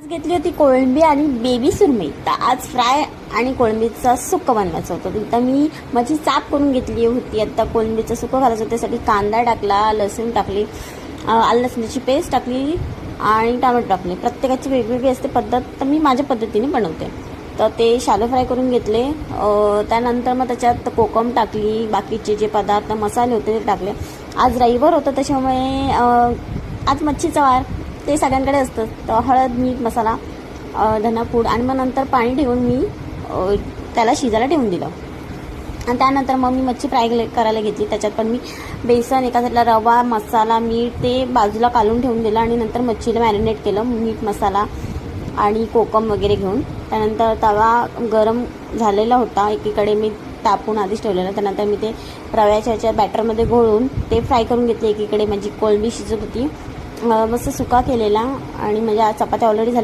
घेतली होती कोळंबी आणि बेबी सुरमई. तर आज फ्राय आणि कोळंबीचं सुक्क बनवायचं होतं. तर मी माझी चाप करून घेतली होती. आता कोळंबीचं सुक्क घालायचं होतं, त्यासाठी कांदा टाकला, लसूण टाकली, आलं लसणाची पेस्ट टाकली आणि टोमॅटो टाकले. प्रत्येकाची वेगवेगळी असते पद्धत, तर मी माझ्या पद्धतीने बनवते. तर ते शॅलो फ्राय करून घेतले. त्यानंतर मग त्याच्यात कोकम टाकली, बाकीचे जे पदार्थ मसाले होते ते टाकले. आज रविवार होतं, त्याच्यामुळे आज मच्छीचा वार, ते सगळ्यांकडे असतं. तर हळद, मीठ, मसाला, धनापूड आणि मग नंतर पाणी ठेवून मी त्याला शिजायला ठेवून दिलं. आणि त्यानंतर मग मी मच्छी फ्राय करायला घेतली. त्याच्यात पण मी बेसन, एका साईडला रवा, मसाला, मीठ ते बाजूला काढून ठेवून दिलं आणि नंतर मच्छीला मॅरिनेट केलं, मीठ, मसाला आणि कोकम वगैरे घेऊन. त्यानंतर तवा गरम झालेला होता, एकीकडे मी तापून आधीच ठेवलेलं. त्यानंतर मी ते रव्याच्या ह्याच्या बॅटरमध्ये घोळून ते फ्राय करून घेतले. एकीकडे माझी कोळंबी शिजत होती, मस्त सुका केलेला आणि म्हणजे चपात्या ऑलरेडी झाली.